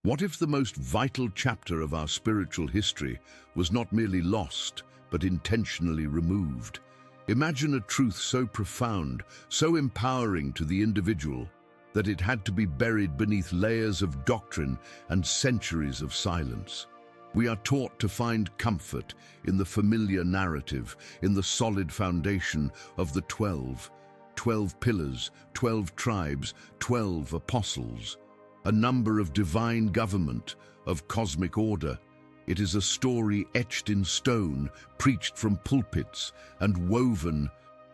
What if the most vital chapter of our spiritual history was not merely lost, but intentionally removed? Imagine a truth so profound, so empowering to the individual, that it had to be buried beneath layers of doctrine and centuries of silence. We are taught to find comfort in the familiar narrative, in the solid foundation of the 12 pillars, 12 tribes, 12 apostles, a number of divine government, of cosmic order. It is a story etched in stone, preached from pulpits, and woven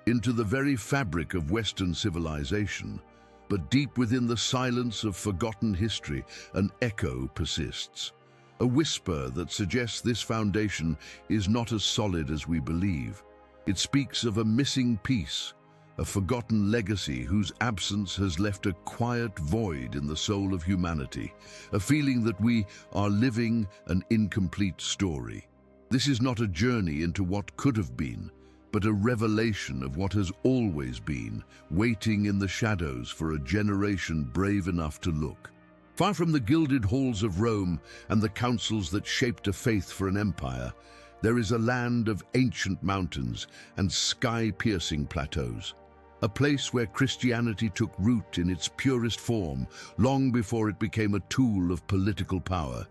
into the very fabric of Western civilization. But deep within the silence of forgotten history, an echo persists. A whisper that suggests this foundation is not as solid as we believe. It speaks of a missing piece, a forgotten legacy whose absence has left a quiet void in the soul of humanity, a feeling that we are living an incomplete story. This is not a journey into what could have been, but a revelation of what has always been, waiting in the shadows for a generation brave enough to look. Far from the gilded halls of Rome and the councils that shaped a faith for an empire, there is a land of ancient mountains and sky-piercing plateaus. A place where Christianity took root in its purest form, long before it became a tool of political power.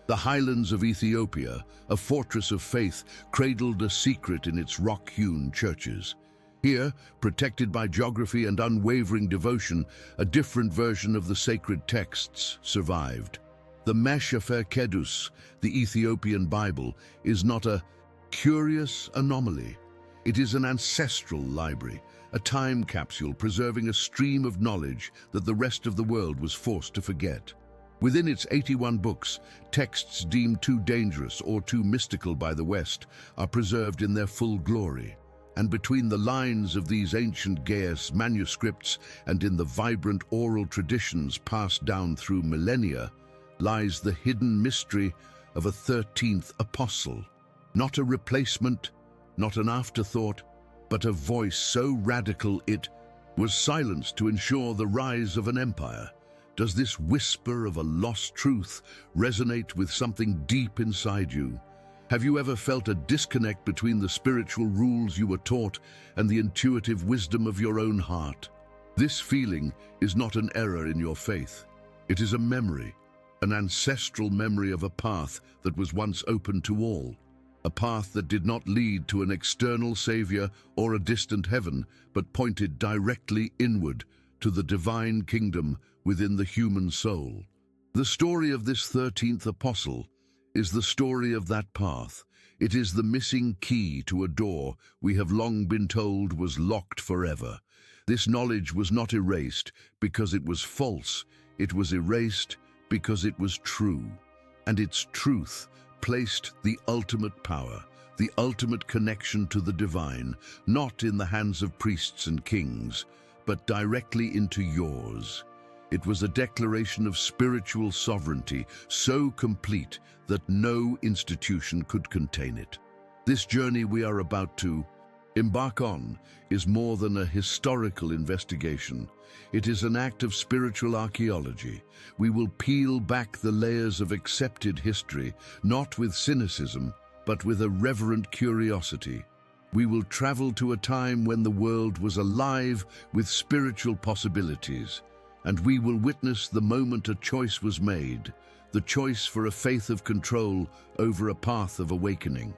The highlands of Ethiopia, a fortress of faith, cradled a secret in its rock-hewn churches. Here, protected by geography and unwavering devotion, a different version of the sacred texts survived. The Meshafer Kedus, the Ethiopian Bible, is not a curious anomaly. It is an ancestral library, a time capsule preserving a stream of knowledge that the rest of the world was forced to forget. Within its 81 books, texts deemed too dangerous or too mystical by the West are preserved in their full glory. And between the lines of these ancient Ge'ez manuscripts and in the vibrant oral traditions passed down through millennia lies the hidden mystery of a 13th apostle. Not a replacement, not an afterthought, but a voice so radical it was silenced to ensure the rise of an empire. Does this whisper of a lost truth resonate with something deep inside you? Have you ever felt a disconnect between the spiritual rules you were taught and the intuitive wisdom of your own heart? This feeling is not an error in your faith. It is a memory, an ancestral memory of a path that was once open to all. A path that did not lead to an external savior or a distant heaven, but pointed directly inward to the divine kingdom within the human soul. The story of this 13th apostle is the story of that path. It is the missing key to a door we have long been told was locked forever. This knowledge was not erased because it was false. It was erased because it was true. And its truth placed the ultimate power, the ultimate connection to the divine, not in the hands of priests and kings, but directly into yours. It was a declaration of spiritual sovereignty, so complete that no institution could contain it. This journey we are about to embark on is more than a historical investigation. It is an act of spiritual archaeology. We will peel back the layers of accepted history, not with cynicism, but with a reverent curiosity. We will travel to a time when the world was alive with spiritual possibilities, and we will witness the moment a choice was made, the choice for a faith of control over a path of awakening.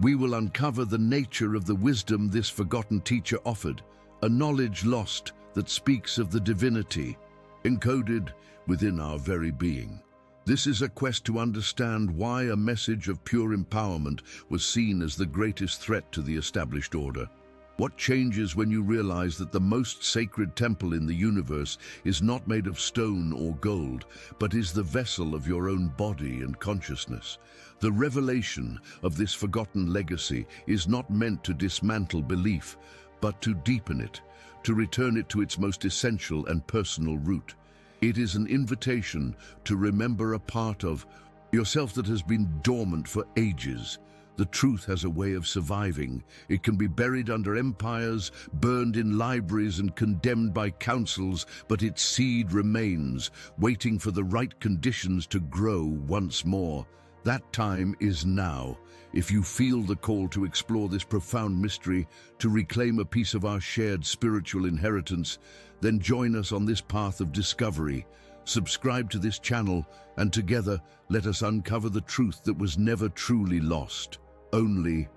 We will uncover the nature of the wisdom this forgotten teacher offered, a knowledge lost that speaks of the divinity encoded within our very being. This is a quest to understand why a message of pure empowerment was seen as the greatest threat to the established order. What changes when you realize that the most sacred temple in the universe is not made of stone or gold, but is the vessel of your own body and consciousness? The revelation of this forgotten legacy is not meant to dismantle belief, but to deepen it, to return it to its most essential and personal root. It is an invitation to remember a part of yourself that has been dormant for ages, The truth has a way of surviving. It can be buried under empires, burned in libraries and condemned by councils, but its seed remains, waiting for the right conditions to grow once more. That time is now. If you feel the call to explore this profound mystery, to reclaim a piece of our shared spiritual inheritance, then join us on this path of discovery. Subscribe to this channel, and together let us uncover the truth that was never truly lost, only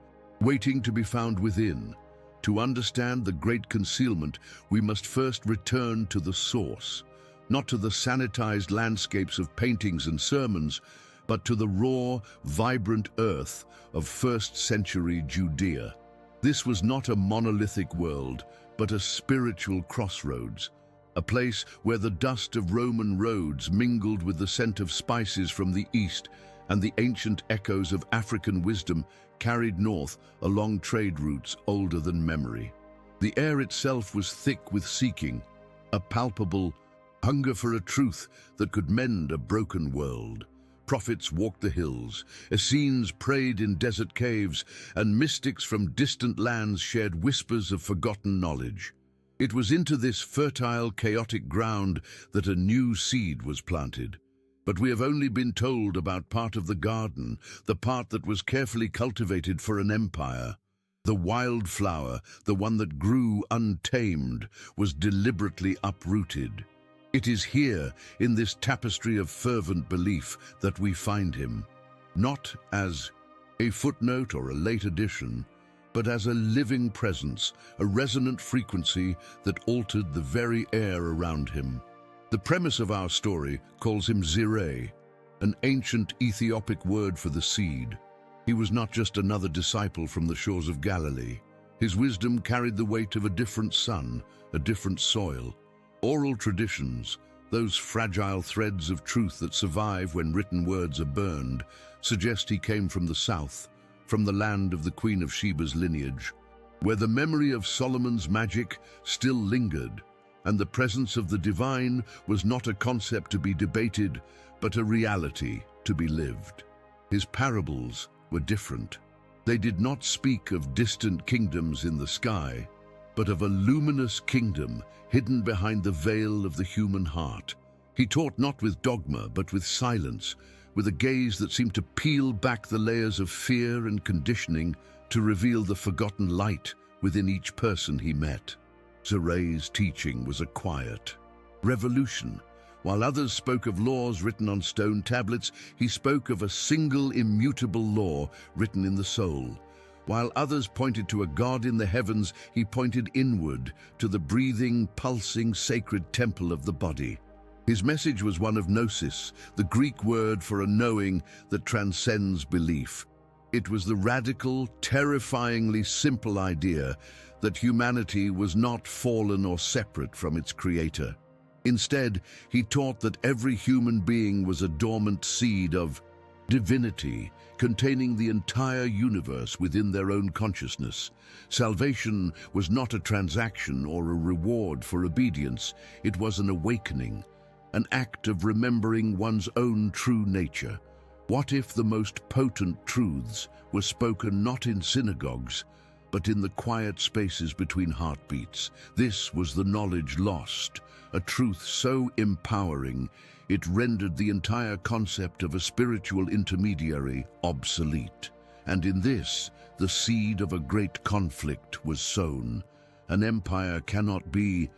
waiting to be found within. To understand the great concealment, we must first return to the source, not to the sanitized landscapes of paintings and sermons, but to the raw, vibrant earth of first-century Judea. This was not a monolithic world, but a spiritual crossroads, a place where the dust of Roman roads mingled with the scent of spices from the east and the ancient echoes of African wisdom carried north along trade routes older than memory. The air itself was thick with seeking, a palpable hunger for a truth that could mend a broken world. Prophets walked the hills, Essenes prayed in desert caves, and mystics from distant lands shared whispers of forgotten knowledge. It was into this fertile, chaotic ground that a new seed was planted. But we have only been told about part of the garden, the part that was carefully cultivated for an empire. The wildflower, the one that grew untamed, was deliberately uprooted. It is here, in this tapestry of fervent belief, that we find him, not as a footnote or a late addition, but as a living presence, a resonant frequency that altered the very air around him. The premise of our story calls him Zireh, an ancient Ethiopic word for the seed. He was not just another disciple from the shores of Galilee. His wisdom carried the weight of a different sun, a different soil. Oral traditions, those fragile threads of truth that survive when written words are burned, suggest he came from the south, from the land of the Queen of Sheba's lineage, where the memory of Solomon's magic still lingered, and the presence of the divine was not a concept to be debated, but a reality to be lived. His parables were different. They did not speak of distant kingdoms in the sky, but of a luminous kingdom hidden behind the veil of the human heart. He taught not with dogma, but with silence, with a gaze that seemed to peel back the layers of fear and conditioning to reveal the forgotten light within each person he met. Zireh's teaching was a quiet revolution. While others spoke of laws written on stone tablets, he spoke of a single immutable law written in the soul. While others pointed to a God in the heavens, he pointed inward to the breathing, pulsing, sacred temple of the body. His message was one of gnosis, the Greek word for a knowing that transcends belief. It was the radical, terrifyingly simple idea that humanity was not fallen or separate from its creator. Instead, he taught that every human being was a dormant seed of divinity, containing the entire universe within their own consciousness. Salvation was not a transaction or a reward for obedience. It was an awakening, an act of remembering one's own true nature. What if the most potent truths were spoken not in synagogues, but in the quiet spaces between heartbeats? This was the knowledge lost, a truth so empowering it rendered the entire concept of a spiritual intermediary obsolete. And in this, the seed of a great conflict was sown. An empire cannot be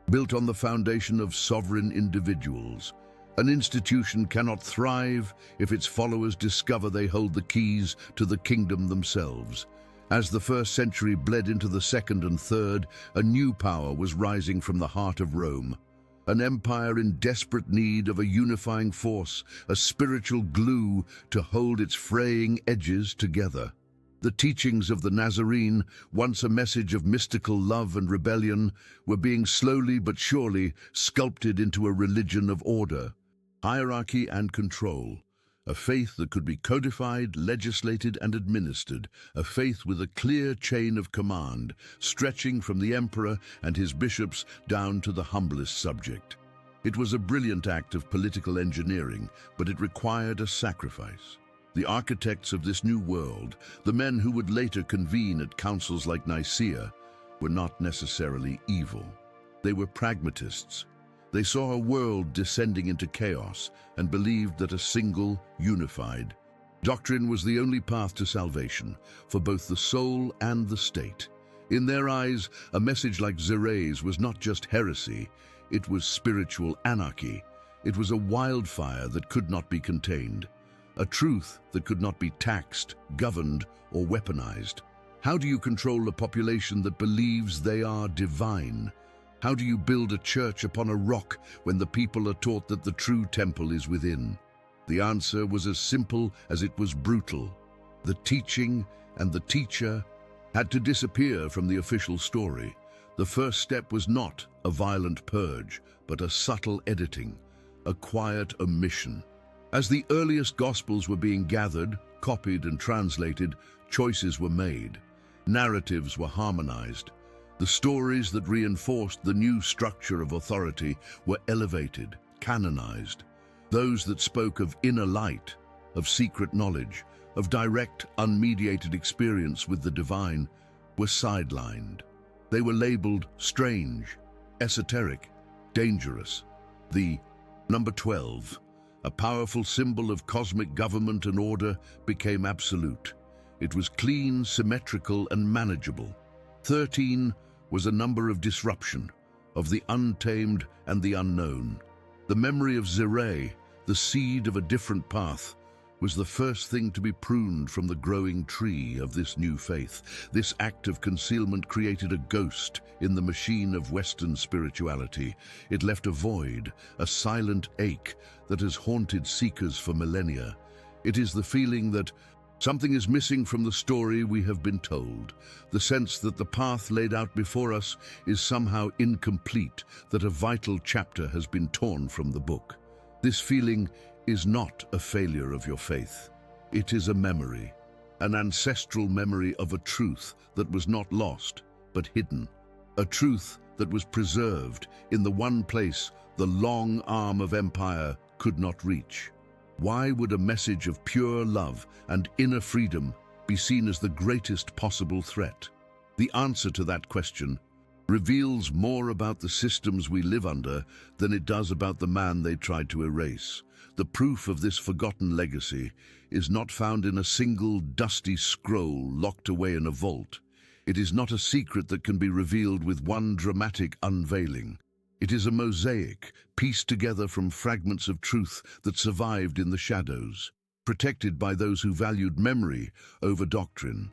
built on the foundation of sovereign individuals. An institution cannot thrive if its followers discover they hold the keys to the kingdom themselves. As the first century bled into the second and third, a new power was rising from the heart of Rome. An empire in desperate need of a unifying force, a spiritual glue to hold its fraying edges together. The teachings of the Nazarene, once a message of mystical love and rebellion, were being slowly but surely sculpted into a religion of order, hierarchy and control. A faith that could be codified, legislated and administered, a faith with a clear chain of command, stretching from the emperor and his bishops down to the humblest subject. It was a brilliant act of political engineering, but it required a sacrifice. The architects of this new world, the men who would later convene at councils like Nicaea, were not necessarily evil. They were pragmatists. They saw a world descending into chaos and believed that a single, unified doctrine was the only path to salvation for both the soul and the state. In their eyes, a message like Zeray's was not just heresy, it was spiritual anarchy. It was a wildfire that could not be contained, a truth that could not be taxed, governed, or weaponized. How do you control a population that believes they are divine? How do you build a church upon a rock when the people are taught that the true temple is within? The answer was as simple as it was brutal. The teaching and the teacher had to disappear from the official story. The first step was not a violent purge, but a subtle editing, a quiet omission. As the earliest Gospels were being gathered, copied, and translated, choices were made. Narratives were harmonized. The stories that reinforced the new structure of authority were elevated, canonized. Those that spoke of inner light, of secret knowledge, of direct, unmediated experience with the divine, were sidelined. They were labeled strange, esoteric, dangerous. The number 12, a powerful symbol of cosmic government and order, became absolute. It was clean, symmetrical, and manageable. 13 was a number of disruption, of the untamed and the unknown. The memory of Zeray, the seed of a different path, was the first thing to be pruned from the growing tree of this new faith. This act of concealment created a ghost in the machine of Western spirituality. It left a void, a silent ache that has haunted seekers for millennia. It is the feeling that something is missing from the story we have been told, the sense that the path laid out before us is somehow incomplete, that a vital chapter has been torn from the book. This feeling is not a failure of your faith. It is a memory, an ancestral memory of a truth that was not lost, but hidden. A truth that was preserved in the one place the long arm of empire could not reach. Why would a message of pure love and inner freedom be seen as the greatest possible threat? The answer to that question reveals more about the systems we live under than it does about the man they tried to erase. The proof of this forgotten legacy is not found in a single dusty scroll locked away in a vault. It is not a secret that can be revealed with one dramatic unveiling. It is a mosaic pieced together from fragments of truth that survived in the shadows, protected by those who valued memory over doctrine.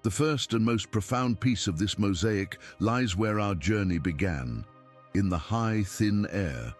The first and most profound piece of this mosaic lies where our journey began, in the high, thin air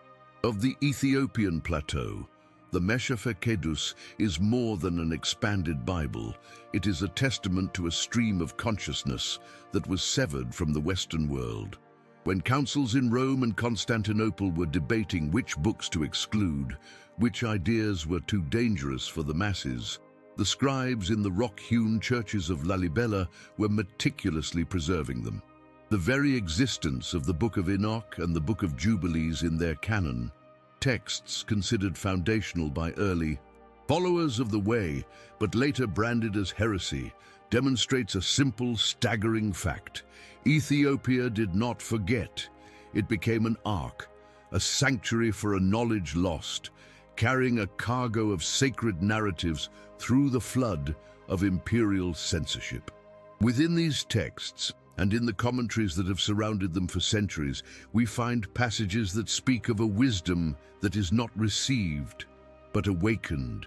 of the Ethiopian plateau. The Meshafer Kedus is more than an expanded Bible. It is a testament to a stream of consciousness that was severed from the Western world. When councils in Rome and Constantinople were debating which books to exclude, which ideas were too dangerous for the masses, the scribes in the rock-hewn churches of Lalibela were meticulously preserving them. The very existence of the Book of Enoch and the Book of Jubilees in their canon, texts considered foundational by early followers of the Way, but later branded as heresy, demonstrates a simple, staggering fact. Ethiopia did not forget. It became an ark, a sanctuary for a knowledge lost, carrying a cargo of sacred narratives through the flood of imperial censorship. Within these texts, and in the commentaries that have surrounded them for centuries, we find passages that speak of a wisdom that is not received, but awakened,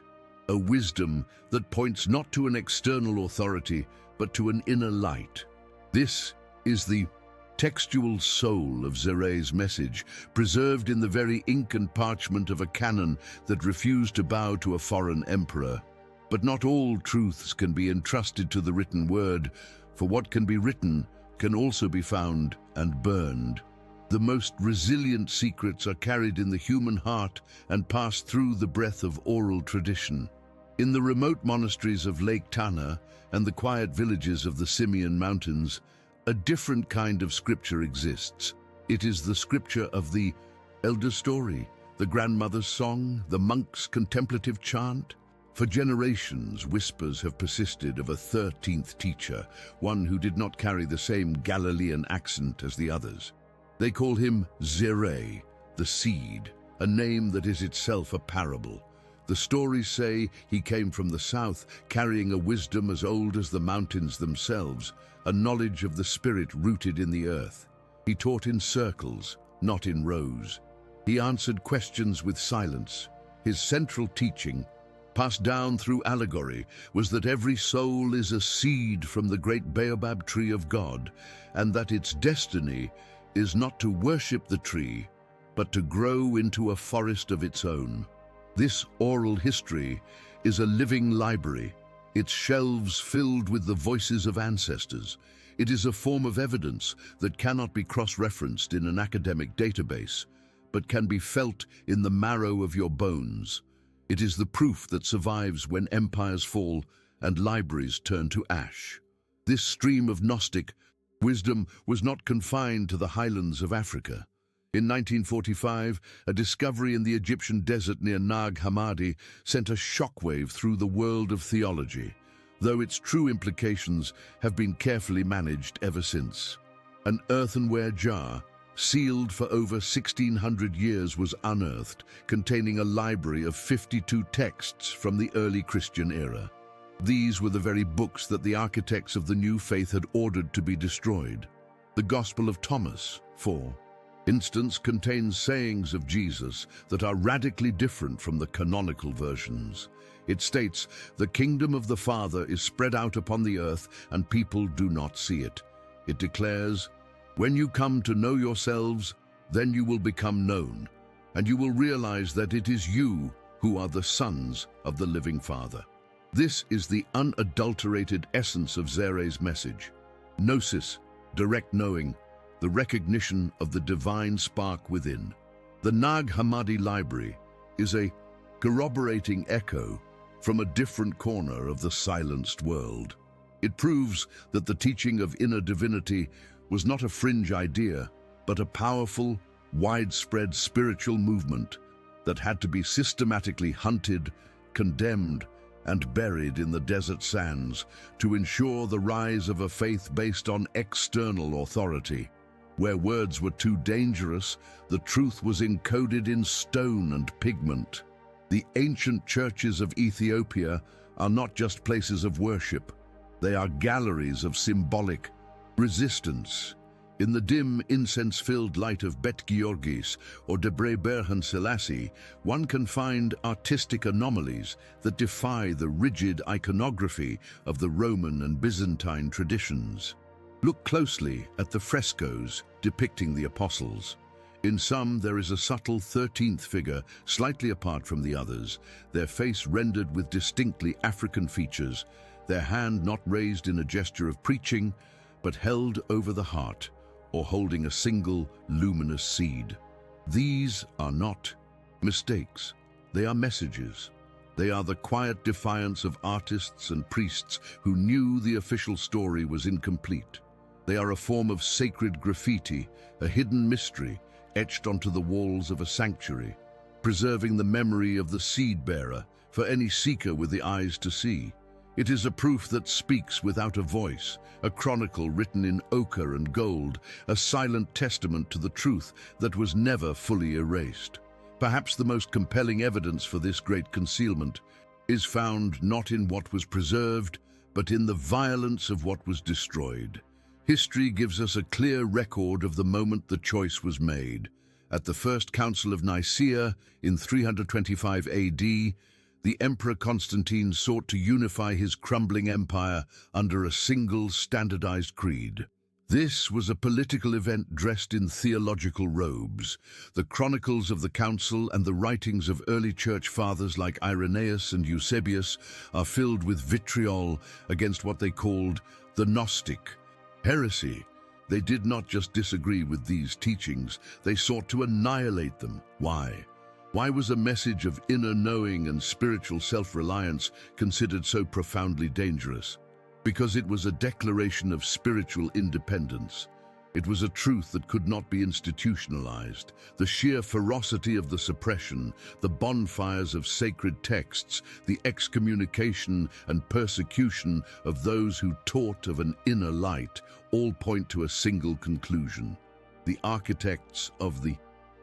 a wisdom that points not to an external authority, but to an inner light. This is the textual soul of Zeray's message, preserved in the very ink and parchment of a canon that refused to bow to a foreign emperor. But not all truths can be entrusted to the written word, for what can be written can also be found and burned. The most resilient secrets are carried in the human heart and pass through the breath of oral tradition. In the remote monasteries of Lake Tana and the quiet villages of the Simeon Mountains, a different kind of scripture exists. It is the scripture of the elder story, the grandmother's song, the monk's contemplative chant. For generations, whispers have persisted of a 13th teacher, one who did not carry the same Galilean accent as the others. They call him Zere, the seed, a name that is itself a parable. The stories say he came from the south, carrying a wisdom as old as the mountains themselves, a knowledge of the spirit rooted in the earth. He taught in circles, not in rows. He answered questions with silence. His central teaching, passed down through allegory, was that every soul is a seed from the great baobab tree of God, and that its destiny is not to worship the tree, but to grow into a forest of its own. This oral history is a living library, its shelves filled with the voices of ancestors. It is a form of evidence that cannot be cross-referenced in an academic database, but can be felt in the marrow of your bones. It is the proof that survives when empires fall and libraries turn to ash. This stream of Gnostic wisdom was not confined to the highlands of Africa. In 1945, a discovery in the Egyptian desert near Nag Hammadi sent a shockwave through the world of theology, though its true implications have been carefully managed ever since. An earthenware jar, sealed for over 1,600 years, was unearthed, containing a library of 52 texts from the early Christian era. These were the very books that the architects of the new faith had ordered to be destroyed. The Gospel of Thomas, 4 instance, contains sayings of Jesus that are radically different from the canonical versions. It states, "The kingdom of the Father is spread out upon the earth, and people do not see it." It declares, "When you come to know yourselves, then you will become known, and you will realize that it is you who are the sons of the living Father." This is the unadulterated essence of Zere's message. Gnosis, direct knowing, the recognition of the divine spark within. The Nag Hammadi library is a corroborating echo from a different corner of the silenced world. It proves that the teaching of inner divinity was not a fringe idea, but a powerful, widespread spiritual movement that had to be systematically hunted, condemned, and buried in the desert sands to ensure the rise of a faith based on external authority. Where words were too dangerous, the truth was encoded in stone and pigment. The ancient churches of Ethiopia are not just places of worship. They are galleries of symbolic resistance. In the dim, incense-filled light of Bet Georgis or Debre Berhan Selassie, one can find artistic anomalies that defy the rigid iconography of the Roman and Byzantine traditions. Look closely at the frescoes depicting the apostles. In some, there is a subtle 13th figure, slightly apart from the others, their face rendered with distinctly African features, their hand not raised in a gesture of preaching, but held over the heart, or holding a single luminous seed. These are not mistakes. They are messages. They are the quiet defiance of artists and priests who knew the official story was incomplete. They are a form of sacred graffiti, a hidden mystery etched onto the walls of a sanctuary, preserving the memory of the seed-bearer for any seeker with the eyes to see. It is a proof that speaks without a voice, a chronicle written in ochre and gold, a silent testament to the truth that was never fully erased. Perhaps the most compelling evidence for this great concealment is found not in what was preserved, but in the violence of what was destroyed. History gives us a clear record of the moment the choice was made. At the First Council of Nicaea in 325 AD, the Emperor Constantine sought to unify his crumbling empire under a single standardized creed. This was a political event dressed in theological robes. The chronicles of the council and the writings of early church fathers like Irenaeus and Eusebius are filled with vitriol against what they called the Gnostic heresy. They did not just disagree with these teachings, they sought to annihilate them. Why? Why was a message of inner knowing and spiritual self-reliance considered so profoundly dangerous? Because it was a declaration of spiritual independence. It was a truth that could not be institutionalized. The sheer ferocity of the suppression, the bonfires of sacred texts, the excommunication and persecution of those who taught of an inner light, all point to a single conclusion. The architects of the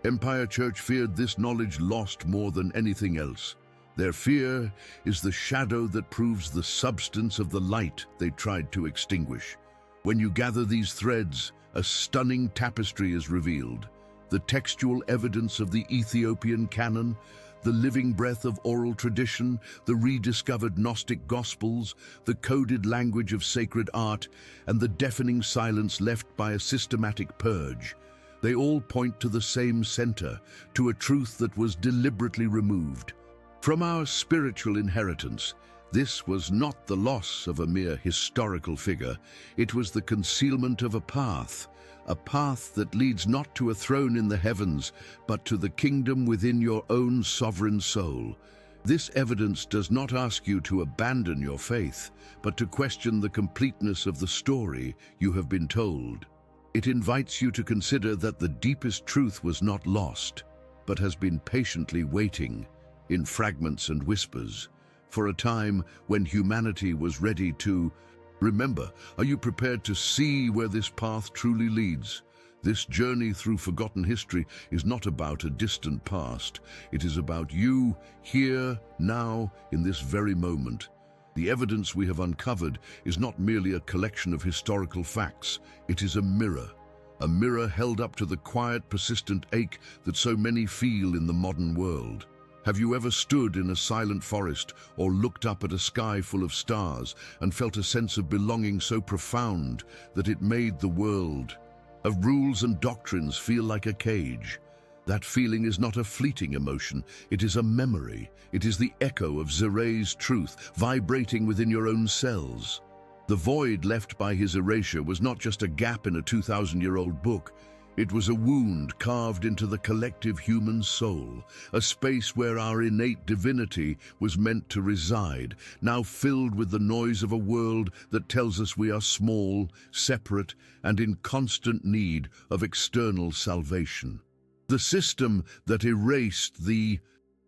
Empire Church feared this knowledge lost more than anything else. Their fear is the shadow that proves the substance of the light they tried to extinguish. When you gather these threads, a stunning tapestry is revealed. The textual evidence of the Ethiopian canon, the living breath of oral tradition, the rediscovered Gnostic Gospels, the coded language of sacred art, and the deafening silence left by a systematic purge. They all point to the same center, to a truth that was deliberately removed. From our spiritual inheritance, this was not the loss of a mere historical figure. It was the concealment of a path that leads not to a throne in the heavens, but to the kingdom within your own sovereign soul. This evidence does not ask you to abandon your faith, but to question the completeness of the story you have been told. It invites you to consider that the deepest truth was not lost, but has been patiently waiting, in fragments and whispers, for a time when humanity was ready to remember. Are you prepared to see where this path truly leads? This journey through forgotten history is not about a distant past. It is about you, here, now, in this very moment. The evidence we have uncovered is not merely a collection of historical facts. It is a mirror held up to the quiet, persistent ache that so many feel in the modern world. Have you ever stood in a silent forest or looked up at a sky full of stars and felt a sense of belonging so profound that it made the world of rules and doctrines feel like a cage? That feeling is not a fleeting emotion, it is a memory. It is the echo of Zeray's truth vibrating within your own cells. The void left by his erasure was not just a gap in a 2,000-year-old book. It was a wound carved into the collective human soul, a space where our innate divinity was meant to reside, now filled with the noise of a world that tells us we are small, separate, and in constant need of external salvation. The system that erased the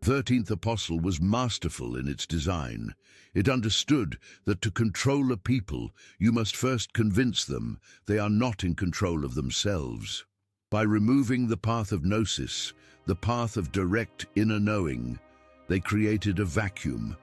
13th apostle was masterful in its design. It understood that to control a people, you must first convince them they are not in control of themselves. By removing the path of gnosis, the path of direct inner knowing, they created a vacuum.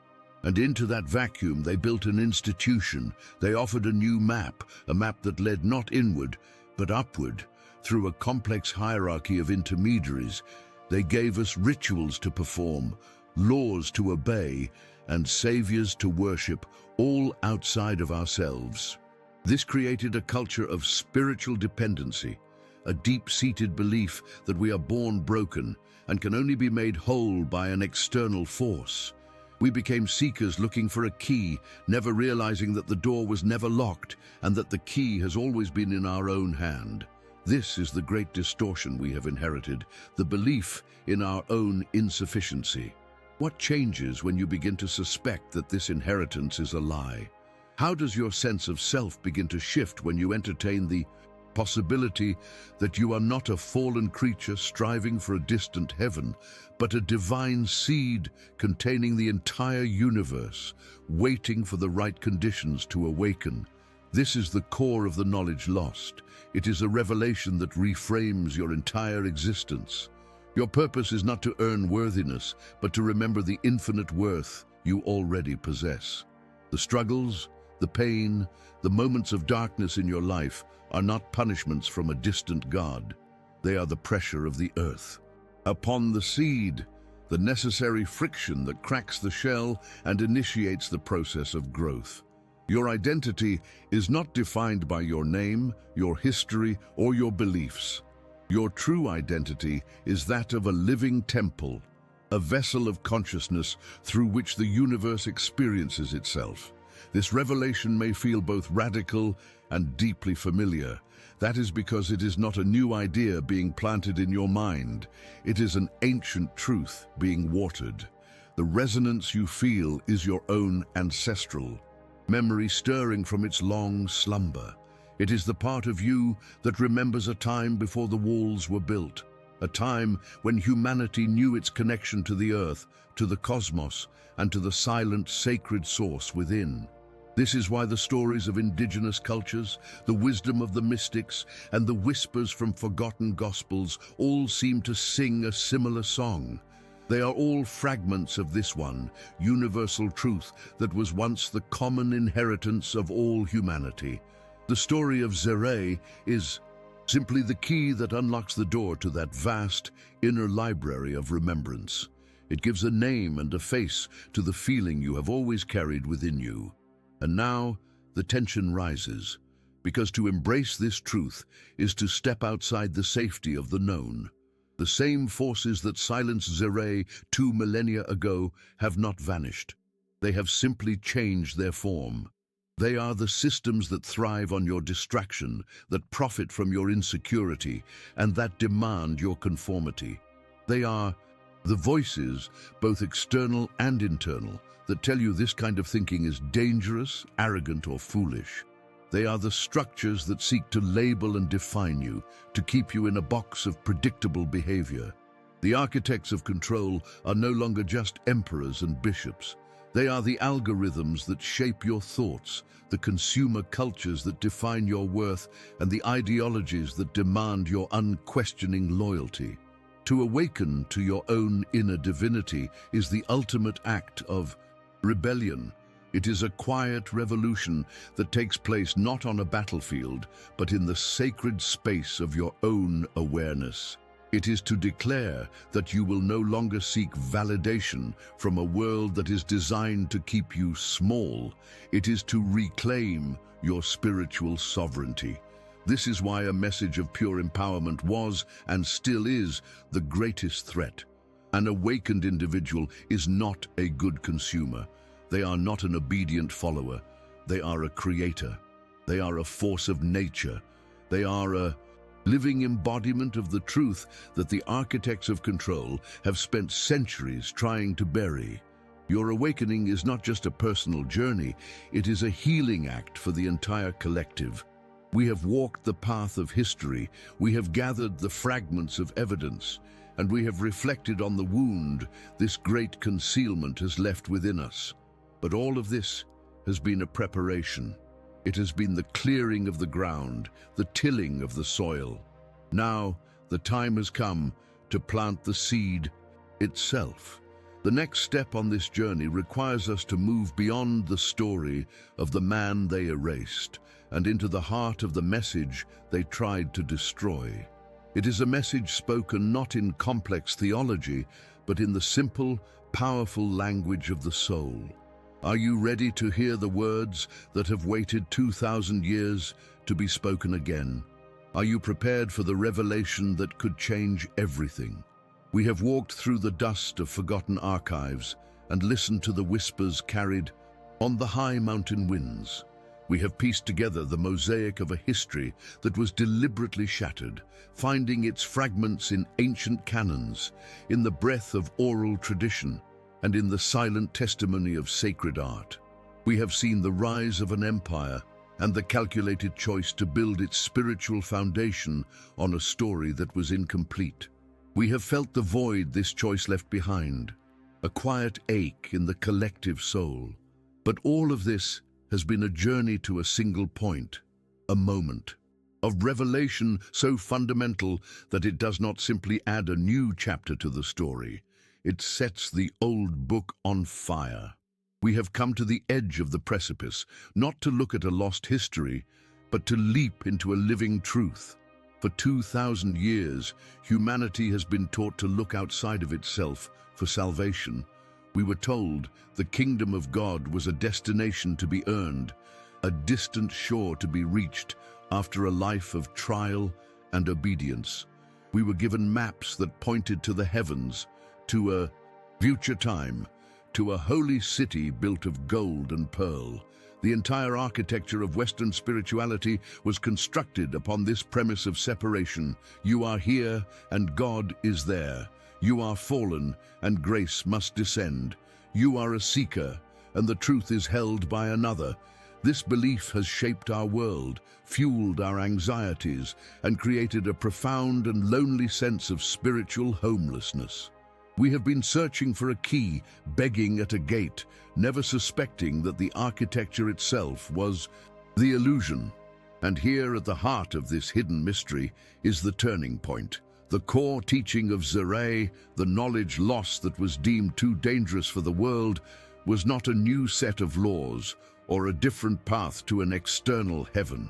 And into that vacuum they built an institution. They offered a new map, a map that led not inward, but upward, through a complex hierarchy of intermediaries. They gave us rituals to perform, laws to obey, and saviors to worship, all outside of ourselves. This created a culture of spiritual dependency, a deep-seated belief that we are born broken and can only be made whole by an external force. We became seekers looking for a key, never realizing that the door was never locked and that the key has always been in our own hand. This is the great distortion we have inherited, the belief in our own insufficiency. What changes when you begin to suspect that this inheritance is a lie? How does your sense of self begin to shift when you entertain the possibility that you are not a fallen creature striving for a distant heaven, but a divine seed containing the entire universe, waiting for the right conditions to awaken? This is the core of the knowledge lost. It is a revelation that reframes your entire existence. Your purpose is not to earn worthiness, but to remember the infinite worth you already possess. The struggles, the pain, the moments of darkness in your life are not punishments from a distant God. They are the pressure of the earth upon the seed, the necessary friction that cracks the shell and initiates the process of growth. Your identity is not defined by your name, your history, or your beliefs. Your true identity is that of a living temple, a vessel of consciousness through which the universe experiences itself. This revelation may feel both radical and deeply familiar. That is because it is not a new idea being planted in your mind. It is an ancient truth being watered. The resonance you feel is your own ancestral memory stirring from its long slumber. It is the part of you that remembers a time before the walls were built, a time when humanity knew its connection to the earth, to the cosmos, and to the silent, sacred source within. This is why the stories of indigenous cultures, the wisdom of the mystics, and the whispers from forgotten gospels all seem to sing a similar song. They are all fragments of this one, universal truth that was once the common inheritance of all humanity. The story of Zere is simply the key that unlocks the door to that vast, inner library of remembrance. It gives a name and a face to the feeling you have always carried within you. And now, the tension rises, because to embrace this truth is to step outside the safety of the known. The same forces that silenced Zere 2 millennia ago have not vanished. They have simply changed their form. They are the systems that thrive on your distraction, that profit from your insecurity, and that demand your conformity. They are the voices, both external and internal, that tell you this kind of thinking is dangerous, arrogant, or foolish. They are the structures that seek to label and define you, to keep you in a box of predictable behavior. The architects of control are no longer just emperors and bishops. They are the algorithms that shape your thoughts, the consumer cultures that define your worth, and the ideologies that demand your unquestioning loyalty. To awaken to your own inner divinity is the ultimate act of rebellion. It is a quiet revolution that takes place not on a battlefield, but in the sacred space of your own awareness. It is to declare that you will no longer seek validation from a world that is designed to keep you small. It is to reclaim your spiritual sovereignty. This is why a message of pure empowerment was, and still is, the greatest threat. An awakened individual is not a good consumer. They are not an obedient follower. They are a creator. They are a force of nature. They are a living embodiment of the truth that the architects of control have spent centuries trying to bury. Your awakening is not just a personal journey, it is a healing act for the entire collective. We have walked the path of history, we have gathered the fragments of evidence, and we have reflected on the wound this great concealment has left within us. But all of this has been a preparation. It has been the clearing of the ground, the tilling of the soil. Now, the time has come to plant the seed itself. The next step on this journey requires us to move beyond the story of the man they erased and into the heart of the message they tried to destroy. It is a message spoken not in complex theology, but in the simple, powerful language of the soul. Are you ready to hear the words that have waited 2,000 years to be spoken again? Are you prepared for the revelation that could change everything? We have walked through the dust of forgotten archives and listened to the whispers carried on the high mountain winds. We have pieced together the mosaic of a history that was deliberately shattered, finding its fragments in ancient canons, in the breath of oral tradition, and in the silent testimony of sacred art. We have seen the rise of an empire and the calculated choice to build its spiritual foundation on a story that was incomplete. We have felt the void this choice left behind, a quiet ache in the collective soul. But all of this has been a journey to a single point, a moment of revelation so fundamental that it does not simply add a new chapter to the story. It sets the old book on fire. We have come to the edge of the precipice, not to look at a lost history, but to leap into a living truth. For 2,000 years, humanity has been taught to look outside of itself for salvation. We were told the kingdom of God was a destination to be earned, a distant shore to be reached after a life of trial and obedience. We were given maps that pointed to the heavens, to a future time, to a holy city built of gold and pearl. The entire architecture of Western spirituality was constructed upon this premise of separation. You are here and God is there. You are fallen and grace must descend. You are a seeker and the truth is held by another. This belief has shaped our world, fueled our anxieties, and created a profound and lonely sense of spiritual homelessness. We have been searching for a key, begging at a gate, never suspecting that the architecture itself was the illusion. And here at the heart of this hidden mystery is the turning point. The core teaching of Zeray, the knowledge lost that was deemed too dangerous for the world, was not a new set of laws or a different path to an external heaven.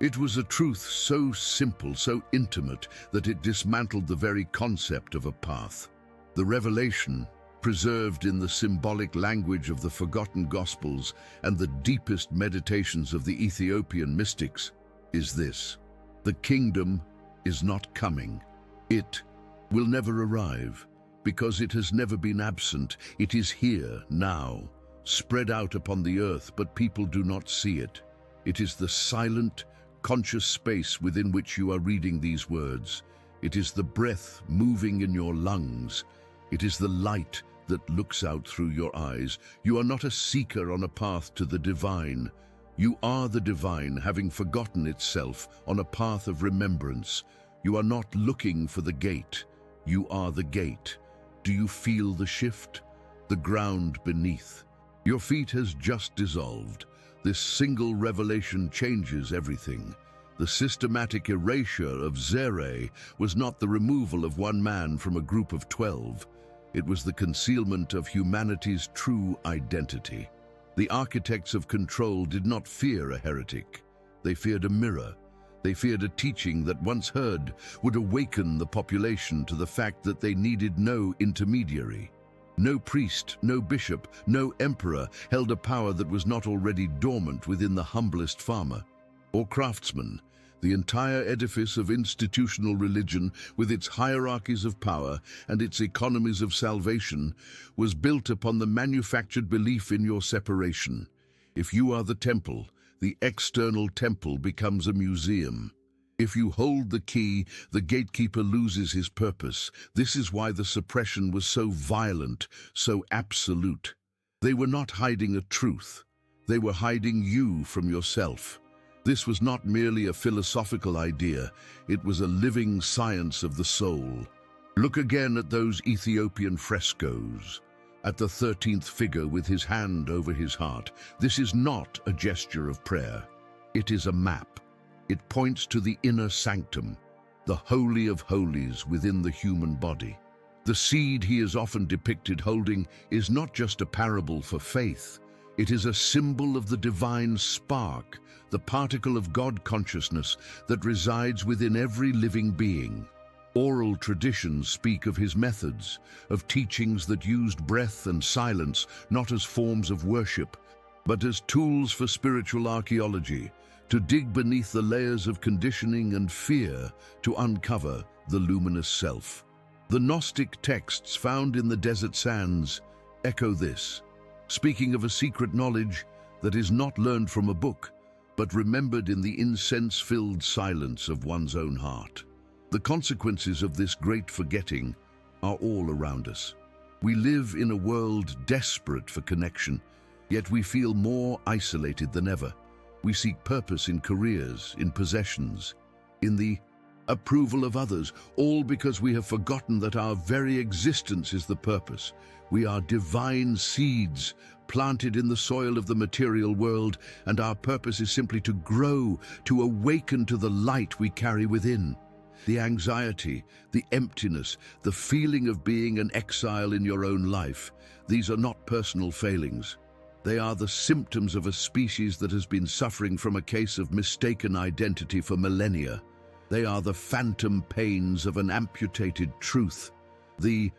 It was a truth so simple, so intimate, that it dismantled the very concept of a path. The revelation, preserved in the symbolic language of the forgotten Gospels and the deepest meditations of the Ethiopian mystics, is this: the kingdom is not coming. It will never arrive, because it has never been absent. It is here, now, spread out upon the earth, but people do not see it. It is the silent, conscious space within which you are reading these words. It is the breath moving in your lungs. It is the light that looks out through your eyes. You are not a seeker on a path to the divine. You are the divine, having forgotten itself on a path of remembrance. You are not looking for the gate. You are the gate. Do you feel the shift? The ground beneath. Your feet has just dissolved. This single revelation changes everything. The systematic erasure of Zeray was not the removal of one man from a group of 12. It was the concealment of humanity's true identity. The architects of control did not fear a heretic. They feared a mirror. They feared a teaching that, once heard, would awaken the population to the fact that they needed no intermediary. No priest, no bishop, no emperor held a power that was not already dormant within the humblest farmer or craftsman. The entire edifice of institutional religion, with its hierarchies of power and its economies of salvation, was built upon the manufactured belief in your separation. If you are the temple, the external temple becomes a museum. If you hold the key, the gatekeeper loses his purpose. This is why the suppression was so violent, so absolute. They were not hiding a truth. They were hiding you from yourself. This was not merely a philosophical idea. It was a living science of the soul. Look again at those Ethiopian frescoes, at the 13th figure with his hand over his heart. This is not a gesture of prayer. It is a map. It points to the inner sanctum, the holy of holies within the human body. The seed he is often depicted holding is not just a parable for faith. It is a symbol of the divine spark, the particle of God consciousness that resides within every living being. Oral traditions speak of his methods, of teachings that used breath and silence not as forms of worship, but as tools for spiritual archaeology, to dig beneath the layers of conditioning and fear to uncover the luminous self. The Gnostic texts found in the desert sands echo this, speaking of a secret knowledge that is not learned from a book, but remembered in the incense-filled silence of one's own heart. The consequences of this great forgetting are all around us. We live in a world desperate for connection, yet we feel more isolated than ever. We seek purpose in careers, in possessions, in the approval of others, all because we have forgotten that our very existence is the purpose. We are divine seeds planted in the soil of the material world, and our purpose is simply to grow, to awaken to the light we carry within. The anxiety, the emptiness, the feeling of being an exile in your own life, these are not personal failings. They are the symptoms of a species that has been suffering from a case of mistaken identity for millennia. They are the phantom pains of an amputated truth, the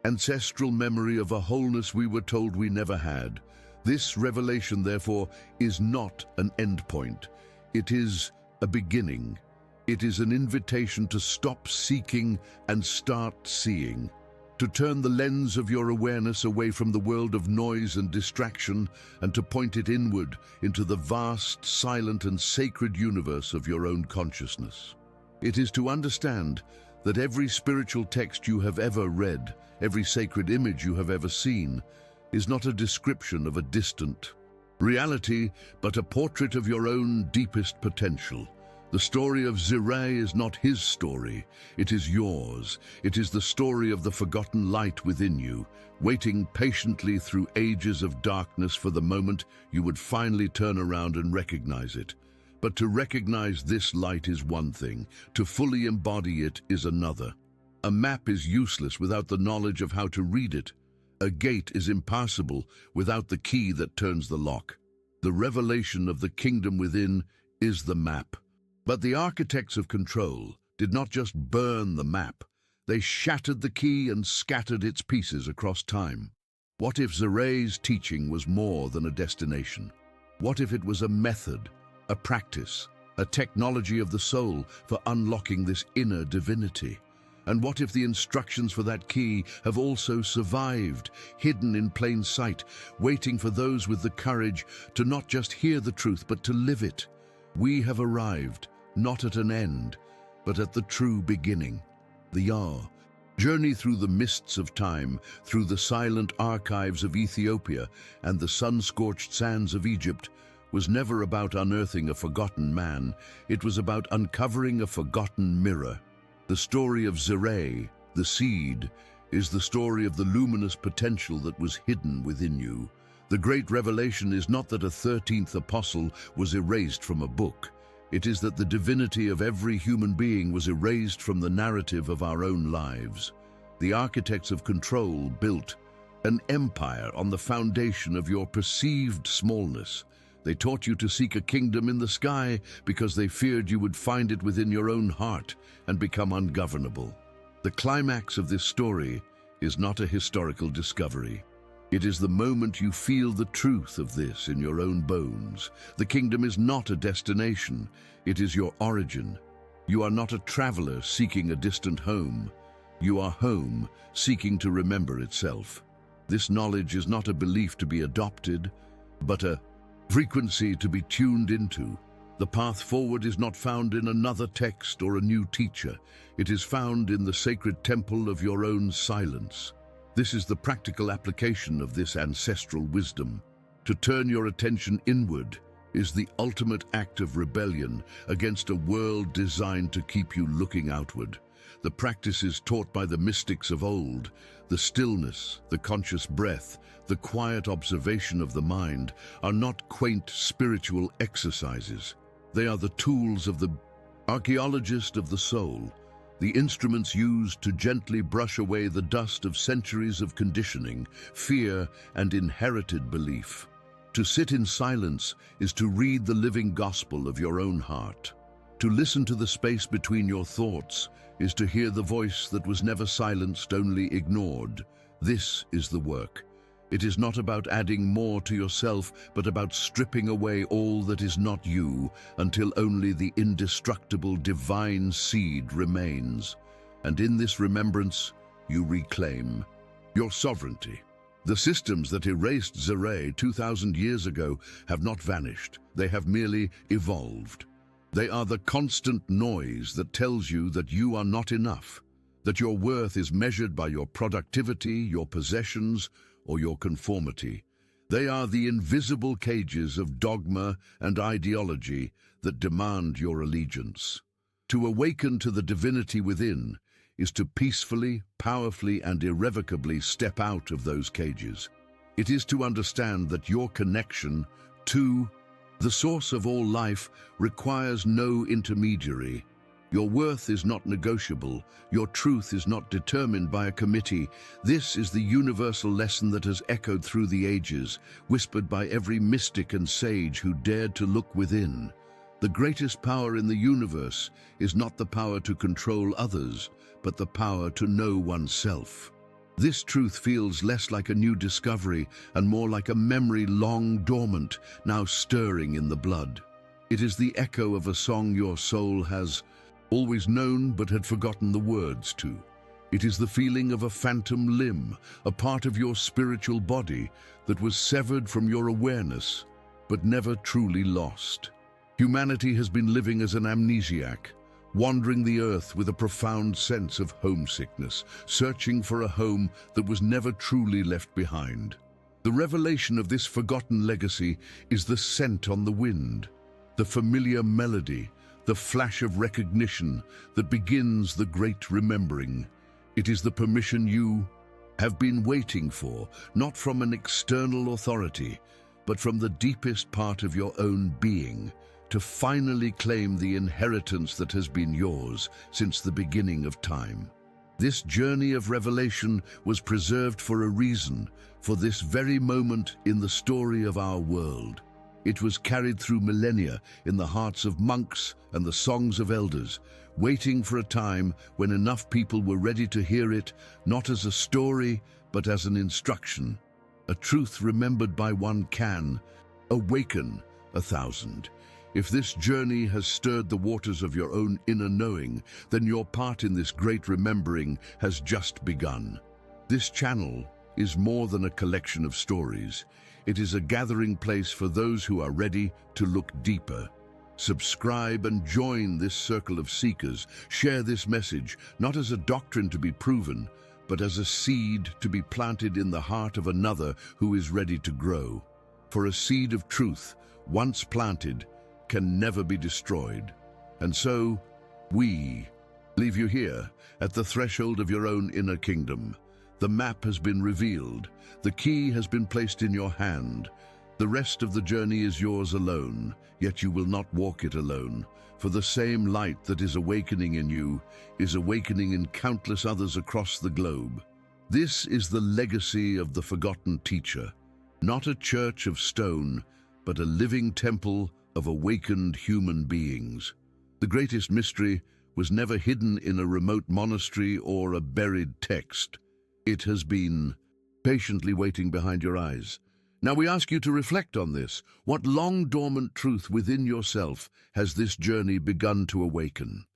ancestral memory of a wholeness we were told we never had. This revelation, therefore, is not an endpoint. It is a beginning. It is an invitation to stop seeking and start seeing, to turn the lens of your awareness away from the world of noise and distraction and to point it inward into the vast, silent and sacred universe of your own consciousness. It is to understand that every spiritual text you have ever read, every sacred image you have ever seen, is not a description of a distant, Reality, but a portrait of your own deepest potential. The story of Ziray is not his story, it is yours. It is the story of the forgotten light within you, waiting patiently through ages of darkness for the moment you would finally turn around and recognize it. But to recognize this light is one thing, to fully embody it is another. A map is useless without the knowledge of how to read it. A gate is impassable without the key that turns the lock. The revelation of the kingdom within is the map. But the architects of control did not just burn the map, they shattered the key and scattered its pieces across time. What if Ziray's teaching was more than a destination? What if it was a method, a practice, a technology of the soul for unlocking this inner divinity? And what if the instructions for that key have also survived, hidden in plain sight, waiting for those with the courage to not just hear the truth but to live it? We have arrived, not at an end, but at the true beginning. The journey through the mists of time, through the silent archives of Ethiopia and the sun-scorched sands of Egypt, was never about unearthing a forgotten man. It was about uncovering a forgotten mirror. The story of Ziray, the seed, is the story of the luminous potential that was hidden within you. The great revelation is not that a 13th apostle was erased from a book. It is that the divinity of every human being was erased from the narrative of our own lives. The architects of control built an empire on the foundation of your perceived smallness. They taught you to seek a kingdom in the sky because they feared you would find it within your own heart and become ungovernable. The climax of this story is not a historical discovery. It is the moment you feel the truth of this in your own bones. The kingdom is not a destination, it is your origin. You are not a traveler seeking a distant home. You are home, seeking to remember itself. This knowledge is not a belief to be adopted, but a frequency to be tuned into. The path forward is not found in another text or a new teacher. It is found in the sacred temple of your own silence. This is the practical application of this ancestral wisdom. To turn your attention inward is the ultimate act of rebellion against a world designed to keep you looking outward. The practices taught by the mystics of old, the stillness, the conscious breath, the quiet observation of the mind, are not quaint spiritual exercises. They are the tools of the archaeologist of the soul, the instruments used to gently brush away the dust of centuries of conditioning, fear, and inherited belief. To sit in silence is to read the living gospel of your own heart. To listen to the space between your thoughts is to hear the voice that was never silenced, only ignored. This is the work. It is not about adding more to yourself, but about stripping away all that is not you until only the indestructible divine seed remains. And in this remembrance, you reclaim your sovereignty. The systems that erased Ziray 2,000 years ago have not vanished. They have merely evolved. They are the constant noise that tells you that you are not enough, that your worth is measured by your productivity, your possessions, or your conformity. They are the invisible cages of dogma and ideology that demand your allegiance. To awaken to the divinity within is to peacefully, powerfully, and irrevocably step out of those cages. It is to understand that your connection to the source of all life requires no intermediary. Your worth is not negotiable. Your truth is not determined by a committee. This is the universal lesson that has echoed through the ages, whispered by every mystic and sage who dared to look within. The greatest power in the universe is not the power to control others, but the power to know oneself. This truth feels less like a new discovery and more like a memory long dormant, now stirring in the blood. It is the echo of a song your soul has always known but had forgotten the words to. It is the feeling of a phantom limb, a part of your spiritual body that was severed from your awareness, but never truly lost. Humanity has been living as an amnesiac, wandering the earth with a profound sense of homesickness, searching for a home that was never truly left behind. The revelation of this forgotten legacy is the scent on the wind, the familiar melody, the flash of recognition that begins the great remembering. It is the permission you have been waiting for, not from an external authority, but from the deepest part of your own being, to finally claim the inheritance that has been yours since the beginning of time. This journey of revelation was preserved for a reason, for this very moment in the story of our world. It was carried through millennia in the hearts of monks and the songs of elders, waiting for a time when enough people were ready to hear it, not as a story, but as an instruction. A truth remembered by one can awaken 1,000. If this journey has stirred the waters of your own inner knowing, then your part in this great remembering has just begun. This channel is more than a collection of stories. It is a gathering place for those who are ready to look deeper. Subscribe and join this circle of seekers. Share this message, not as a doctrine to be proven, but as a seed to be planted in the heart of another who is ready to grow. For a seed of truth, once planted, can never be destroyed. And so, we leave you here, at the threshold of your own inner kingdom. The map has been revealed. The key has been placed in your hand. The rest of the journey is yours alone, yet you will not walk it alone. For the same light that is awakening in you is awakening in countless others across the globe. This is the legacy of the forgotten teacher, not a church of stone, but a living temple of awakened human beings. The greatest mystery was never hidden in a remote monastery or a buried text. It has been patiently waiting behind your eyes. Now we ask you to reflect on this. What long dormant truth within yourself has this journey begun to awaken?